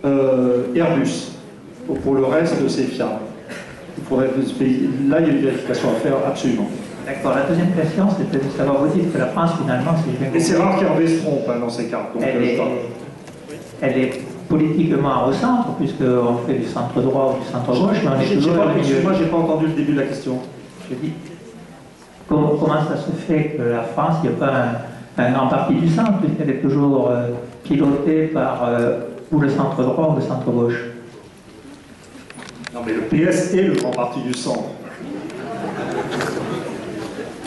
Airbus. Pour le reste, c'est fiable. Là, il y a une vérification à faire, absolument. D'accord. La deuxième question, c'était de savoir, vous dites que la France, finalement, Et c'est rare qu'Hervé se trompe dans ces cas. Donc, elle est politiquement au centre, puisqu'on fait du centre droit ou du centre gauche, mais on est toujours au milieu. Moi, j'ai pas entendu le début de la question. Je dis, comment ça se fait que la France, il n'y a pas un grand parti du centre, puisqu'elle est toujours pilotée par ou le centre droit ou le centre gauche? Non, mais le PS est le grand parti du centre.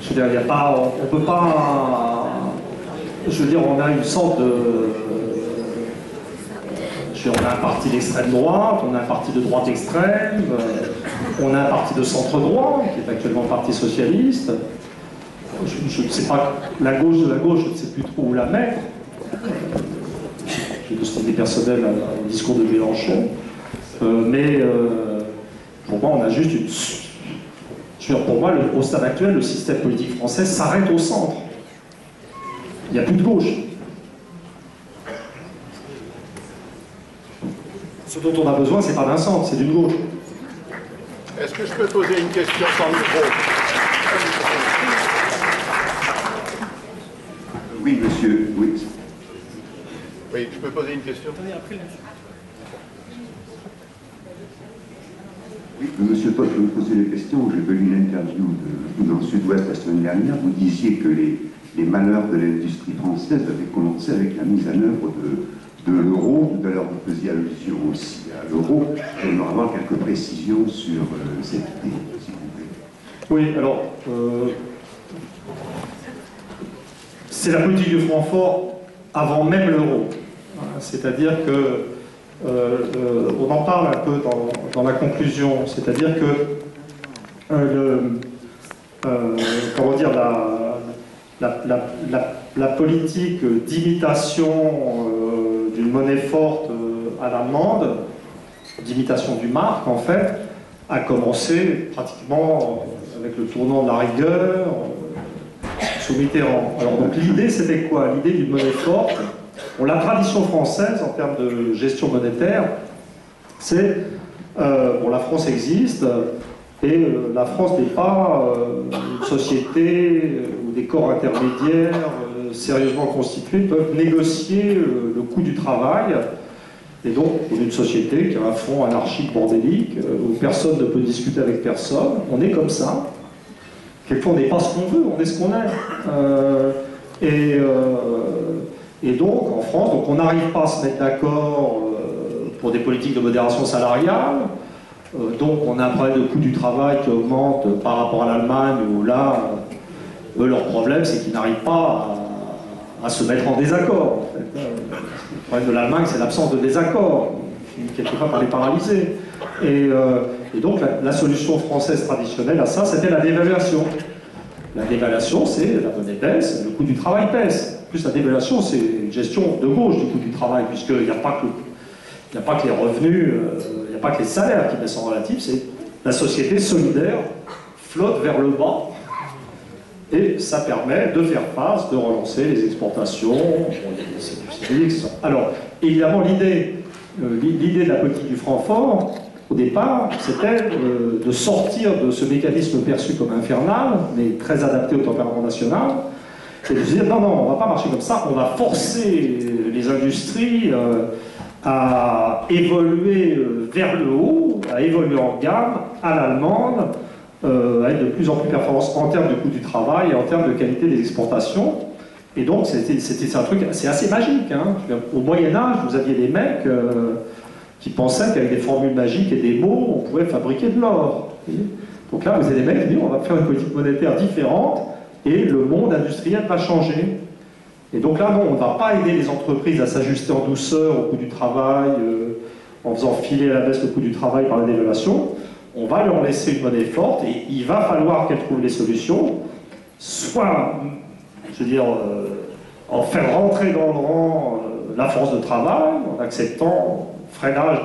Je veux dire, il n'y a pas, on peut pas. Je veux dire, on a une sorte de. Je veux dire, on a un parti d'extrême droite, on a un parti de droite extrême, on a un parti de centre droit, qui est actuellement le Parti socialiste. Je ne sais pas, la gauche de la gauche, je ne sais plus trop où la mettre. J'ai de cette idée personnelle au discours de Mélenchon. Pour moi, on a juste une. Je veux dire, pour moi, au stade actuel, le système politique français s'arrête au centre. Il n'y a plus de gauche. Ce dont on a besoin, c'est pas d'un centre, c'est d'une gauche. Est-ce que je peux poser une question sans micro? Oui, monsieur. Oui. Oui, je peux poser une question? Oui, monsieur Todt, je me posais des questions. J'ai vu une interview dans le Sud-Ouest la semaine dernière. Vous disiez que les malheurs de l'industrie française avaient commencé avec la mise en œuvre de l'euro. Tout à l'heure, vous faisiez allusion aussi à l'euro. J'aimerais avoir quelques précisions sur cette idée, s'il vous plaît. Oui, alors, c'est la politique du franc fort avant même l'euro. C'est-à-dire que, on en parle un peu dans la conclusion, c'est-à-dire que, comment dire, la politique d'imitation d'une monnaie forte à l'allemande, d'imitation du mark en fait, a commencé pratiquement avec le tournant de la rigueur sous Mitterrand. Alors donc l'idée c'était quoi? L'idée d'une monnaie forte. Bon, la tradition française en termes de gestion monétaire, c'est bon, la France existe et la France n'est pas une société où des corps intermédiaires sérieusement constitués peuvent négocier le coût du travail. Et donc, on est une société qui a un fond anarchique, bordélique, où personne ne peut discuter avec personne. On est comme ça. Quelquefois, on n'est pas ce qu'on veut, on est ce qu'on est. Et donc, en France, donc on n'arrive pas à se mettre d'accord pour des politiques de modération salariale. Donc, on a un problème de coût du travail qui augmente par rapport à l'Allemagne, où là, eux, leur problème, c'est qu'ils n'arrivent pas à se mettre en désaccord. En fait. Le problème de l'Allemagne, c'est l'absence de désaccord, qui quelque part par les paralyser. Et donc, la solution française traditionnelle à ça, c'était la dévaluation. La dévaluation, c'est la monnaie baisse, le coût du travail baisse. En plus, la dévaluation, c'est une gestion de gauche du coût du travail, puisqu'il n'y a pas que les revenus, il n'y a pas que les salaires qui baissent en relatif, c'est la société solidaire flotte vers le bas. Et ça permet de faire face, de relancer les exportations. Alors, évidemment, l'idée de la politique du franc fort, au départ, c'était de sortir de ce mécanisme perçu comme infernal, mais très adapté au tempérament national, et de se dire, non, on ne va pas marcher comme ça, on va forcer les industries à évoluer vers le haut, à évoluer en gamme, à l'allemande, à être de plus en plus performance en termes de coût du travail et en termes de qualité des exportations. Et donc, c'est un truc, c'est assez magique. Hein. Au Moyen-Âge, vous aviez des mecs qui pensaient qu'avec des formules magiques et des mots, on pouvait fabriquer de l'or. Donc là, vous avez des mecs qui disent, on va faire une politique monétaire différente et le monde industriel va changer. Et donc là, non, on ne va pas aider les entreprises à s'ajuster en douceur au coût du travail, en faisant filer à la baisse le coût du travail par la dévaluation. On va leur laisser une monnaie forte et il va falloir qu'elles trouvent les solutions, soit, je veux dire, en faire rentrer dans le rang la force de travail, en acceptant freinage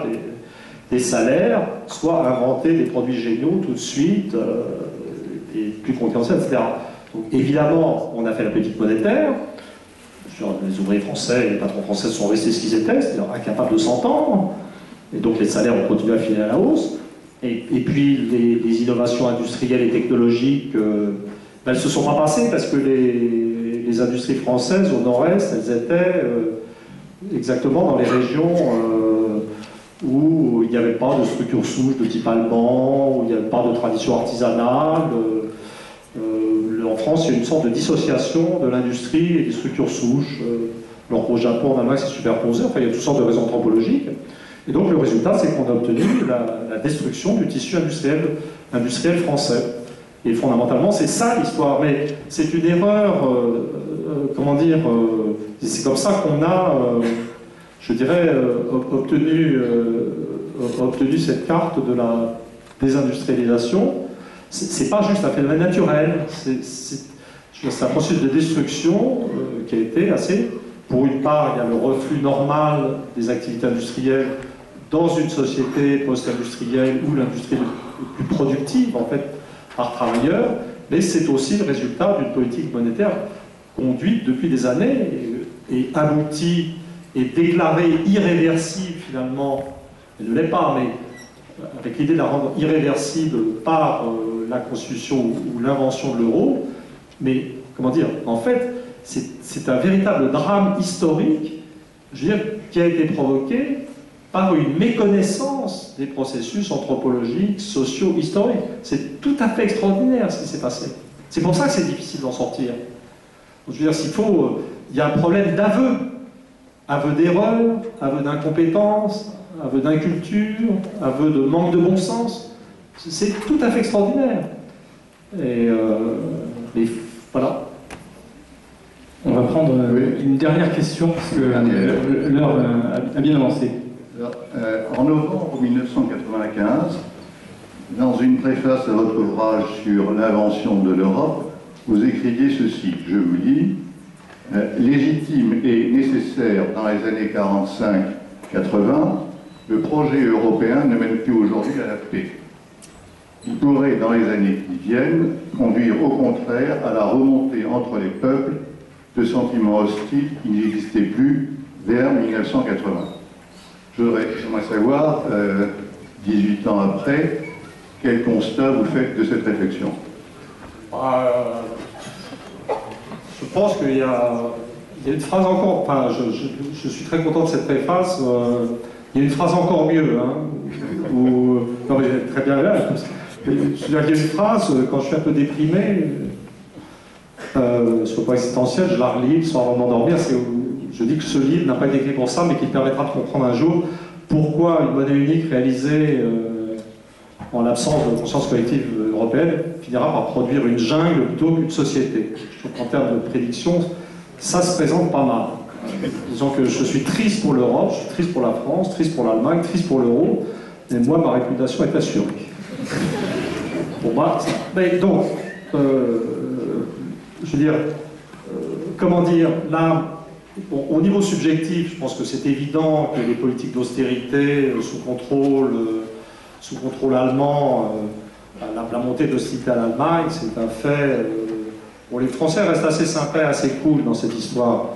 des salaires, soit inventer des produits géniaux tout de suite, et plus concurrentiels, etc. Donc évidemment, on a fait la politique monétaire. les ouvriers français et les patrons français sont restés ce qu'ils étaient, c'est-à-dire incapables de s'entendre, et donc les salaires ont continué à filer à la hausse. Et puis les innovations industrielles et technologiques, elles ne se sont pas passées parce que les industries françaises au nord-est, elles étaient exactement dans les régions où il n'y avait pas de structure souche de type allemand, où il n'y avait pas de tradition artisanale. En France, il y a une sorte de dissociation de l'industrie et des structures souches. Alors qu'au Japon, en Allemagne, c'est superposé. Enfin, il y a toutes sortes de raisons anthropologiques. Et donc, le résultat, c'est qu'on a obtenu la destruction du tissu industriel français. Et fondamentalement, c'est ça l'histoire. Mais c'est une erreur, comment dire, c'est comme ça qu'on a, je dirais, obtenu cette carte de la désindustrialisation. C'est pas juste un phénomène naturel, c'est un processus de destruction qui a été assez... Pour une part, il y a le reflux normal des activités industrielles dans une société post-industrielle où l'industrie est plus productive, en fait, par travailleurs, mais c'est aussi le résultat d'une politique monétaire conduite depuis des années et aboutie et déclarée irréversible, finalement, elle ne l'est pas, mais avec l'idée de la rendre irréversible par la constitution ou l'invention de l'euro, mais, comment dire, en fait, c'est un véritable drame historique, je veux dire, qui a été provoqué par une méconnaissance des processus anthropologiques, sociaux, historiques. C'est tout à fait extraordinaire ce qui s'est passé. C'est pour ça que c'est difficile d'en sortir. Je veux dire, s'il faut, il y a un problème aveu d'erreur, aveu d'incompétence, aveu d'inculture, aveu de manque de bon sens. C'est tout à fait extraordinaire. Et voilà. On va prendre une dernière question, parce que l'heure a bien avancé. En novembre 1995, dans une préface à votre ouvrage sur l'invention de l'Europe, vous écriviez ceci, je vous lis, « Légitime et nécessaire dans les années 45-80, le projet européen ne mène plus aujourd'hui à la paix. Il pourrait, dans les années qui viennent, conduire au contraire à la remontée entre les peuples de sentiments hostiles qui n'existaient plus vers 1980. » J'aimerais savoir, 18 ans après, quel constat vous faites de cette réflexion? Je pense qu'il y a une phrase encore, enfin, je suis très content de cette préface, il y a une phrase encore mieux, hein, où, non mais très bien là, il y a une phrase, quand je suis un peu déprimé, sur le point existentiel, je la relis le soir avant de m'endormir, je dis que ce livre n'a pas été écrit pour ça, mais qu'il permettra de comprendre un jour pourquoi une monnaie unique réalisée en l'absence de conscience collective européenne finira par produire une jungle plutôt qu'une société. Je trouve qu'en termes de prédiction, ça se présente pas mal. Disons que je suis triste pour l'Europe, je suis triste pour la France, triste pour l'Allemagne, triste pour l'euro, mais moi, ma réputation est assurée. Pour moi, mais donc, je veux dire, comment dire, là, bon, au niveau subjectif, je pense que c'est évident que les politiques d'austérité sous contrôle allemand, la montée de l'hostilité à l'Allemagne, c'est un fait. Bon, les Français restent assez sympas, assez cool dans cette histoire.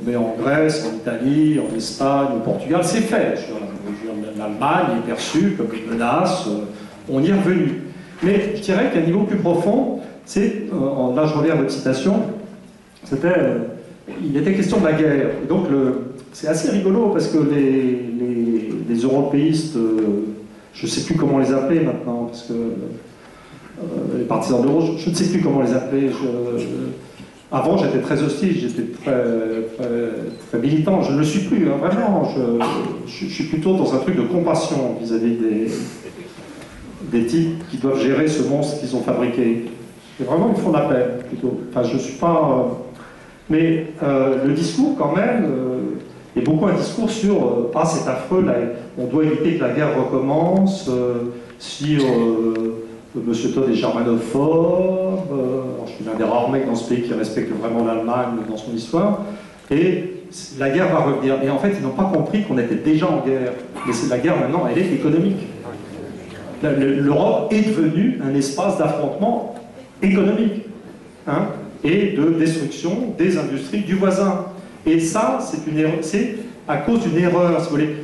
Mais en Grèce, en Italie, en Espagne, au Portugal, c'est fait. L'Allemagne est perçue comme une menace, on y est revenu. Mais je dirais qu'à un niveau plus profond, c'est, là je reviens à votre citation, il était question de la guerre. Et donc c'est assez rigolo parce que les européistes, je ne sais plus comment les appeler maintenant, parce que les partisans de l'euro, je ne sais plus comment les appeler. Avant, j'étais très hostile, j'étais très militant. Je ne le suis plus, hein, vraiment. Je suis plutôt dans un truc de compassion vis-à-vis des types qui doivent gérer ce monstre qu'ils ont fabriqué. Et vraiment, ils font la peine, plutôt. Enfin, je ne suis pas... mais le discours, quand même, est beaucoup un discours sur « Ah, c'est affreux, là, on doit éviter que la guerre recommence, si M. Todd est germanophobe, je suis l'un des rares mecs dans ce pays qui respecte vraiment l'Allemagne dans son histoire, et la guerre va revenir. » Et en fait, ils n'ont pas compris qu'on était déjà en guerre. Mais la guerre, maintenant, elle est économique. L'Europe est devenue un espace d'affrontement économique. Hein? et de destruction des industries du voisin. Et ça, c'est à cause d'une erreur, si vous voulez,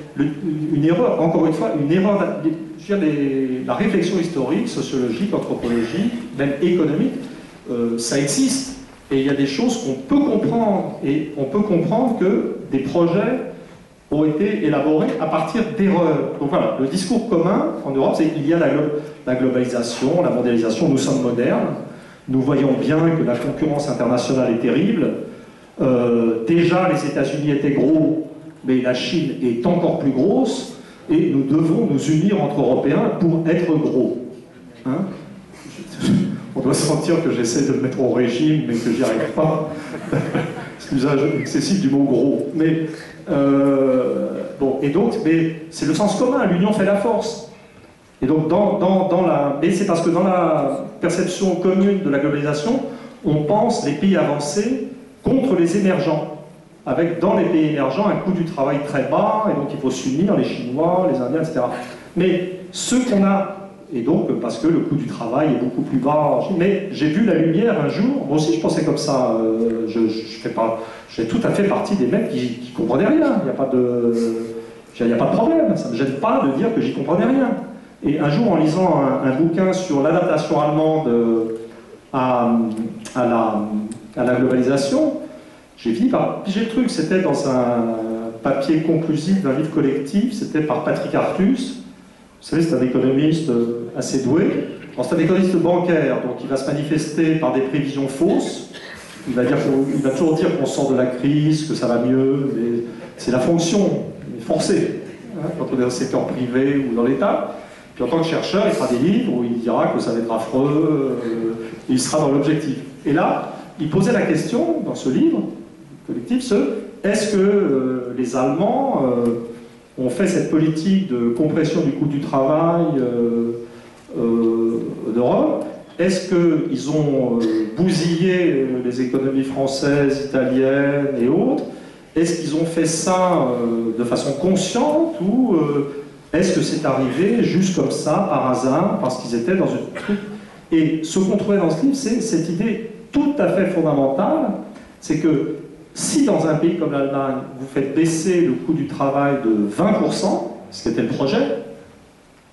une erreur, encore une fois, une erreur, je veux dire, la réflexion historique, sociologique, anthropologique, même économique, ça existe. Et il y a des choses qu'on peut comprendre. Et on peut comprendre que des projets ont été élaborés à partir d'erreurs. Donc voilà, le discours commun en Europe, c'est qu'il y a la globalisation, la mondialisation, nous sommes modernes, nous voyons bien que la concurrence internationale est terrible. Déjà, les États-Unis étaient gros, mais la Chine est encore plus grosse, et nous devons nous unir entre Européens pour être gros. Hein? On doit sentir que j'essaie de me mettre au régime, mais que j'y arrive pas. C'est l'usage excessif du mot gros. Mais, bon, et donc, mais c'est le sens commun, l'union fait la force. Et donc, mais c'est parce que dans la perception commune de la globalisation, on pense les pays avancés contre les émergents, avec dans les pays émergents un coût du travail très bas, et donc il faut s'unir, les Chinois, les Indiens, etc. Mais ceux qu'on a, et donc parce que le coût du travail est beaucoup plus bas, mais j'ai vu la lumière un jour, moi aussi je pensais comme ça, j'ai tout à fait partie des mecs qui comprenaient rien, il n'y a pas de problème, ça ne me gêne pas de dire que j'y comprenais rien. Et un jour en lisant un bouquin sur l'adaptation allemande à la globalisation, j'ai fini par piger le truc. C'était dans un papier conclusif d'un livre collectif, c'était par Patrick Artus. Vous savez, c'est un économiste assez doué. C'est un économiste bancaire, donc il va se manifester par des prévisions fausses. Il va toujours dire qu'on sort de la crise, que ça va mieux, mais c'est la fonction, forcée, hein, quand on est dans le secteur privé ou dans l'État. Puis en tant que chercheur, il fera des livres où il dira que ça va être affreux, et il sera dans l'objectif. Et là, il posait la question, dans ce livre collectif, est-ce que les Allemands ont fait cette politique de compression du coût du travail d'Europe? Est-ce qu'ils ont bousillé les économies françaises, italiennes et autres? Est-ce qu'ils ont fait ça de façon consciente ou est-ce que c'est arrivé juste comme ça, par hasard, parce qu'ils étaient dans une truc? Et ce qu'on trouvait dans ce livre, c'est cette idée tout à fait fondamentale, c'est que si dans un pays comme l'Allemagne, vous faites baisser le coût du travail de 20%, ce qui était le projet,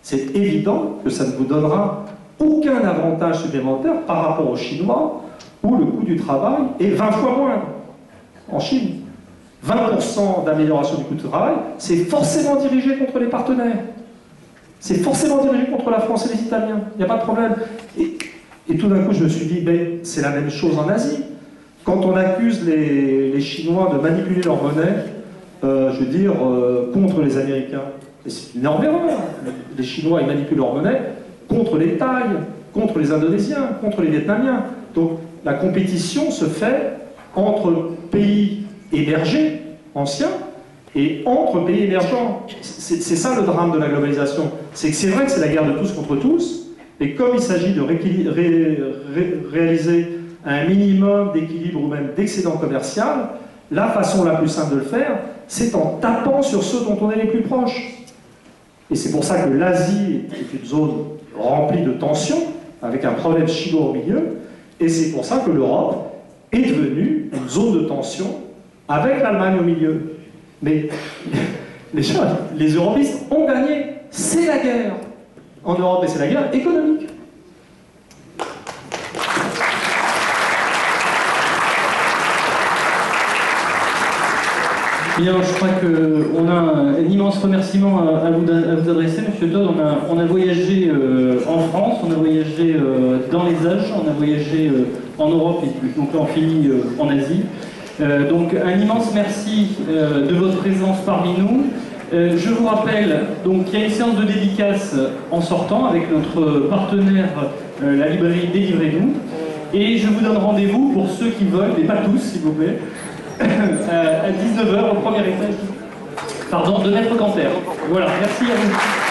c'est évident que ça ne vous donnera aucun avantage supplémentaire par rapport aux Chinois, où le coût du travail est 20 fois moindre. En Chine, 20% d'amélioration du coût du travail, c'est forcément dirigé contre les partenaires. C'est forcément dirigé contre la France et les Italiens. Il n'y a pas de problème. Et tout d'un coup, je me suis dit, ben, c'est la même chose en Asie. Quand on accuse les Chinois de manipuler leur monnaie, je veux dire, contre les Américains, c'est une énorme erreur. Les Chinois, ils manipulent leur monnaie contre les Thaïs, contre les Indonésiens, contre les Vietnamiens. Donc, la compétition se fait entre pays émergés, anciens, et entre pays émergents. C'est ça le drame de la globalisation. C'est que c'est vrai que c'est la guerre de tous contre tous, et comme il s'agit de réaliser un minimum d'équilibre ou même d'excédent commercial, la façon la plus simple de le faire, c'est en tapant sur ceux dont on est les plus proches. Et c'est pour ça que l'Asie est une zone remplie de tensions, avec un problème chinois au milieu, et c'est pour ça que l'Europe est devenue une zone de tension avec l'Allemagne au milieu. Mais les européistes ont gagné, c'est la guerre en Europe, et c'est la guerre économique. Bien, je crois qu'on a un immense remerciement à vous adresser, Monsieur Todd. On a voyagé en France, on a voyagé dans les âges, on a voyagé en Europe et donc là on finit en Asie. Donc un immense merci de votre présence parmi nous. Je vous rappelle qu'il y a une séance de dédicace en sortant avec notre partenaire, la librairie Délivrez-nous. Et je vous donne rendez-vous pour ceux qui veulent, mais pas tous s'il vous plaît, à 19h au premier étage, pardon, de Maître Canter. Voilà, merci à vous.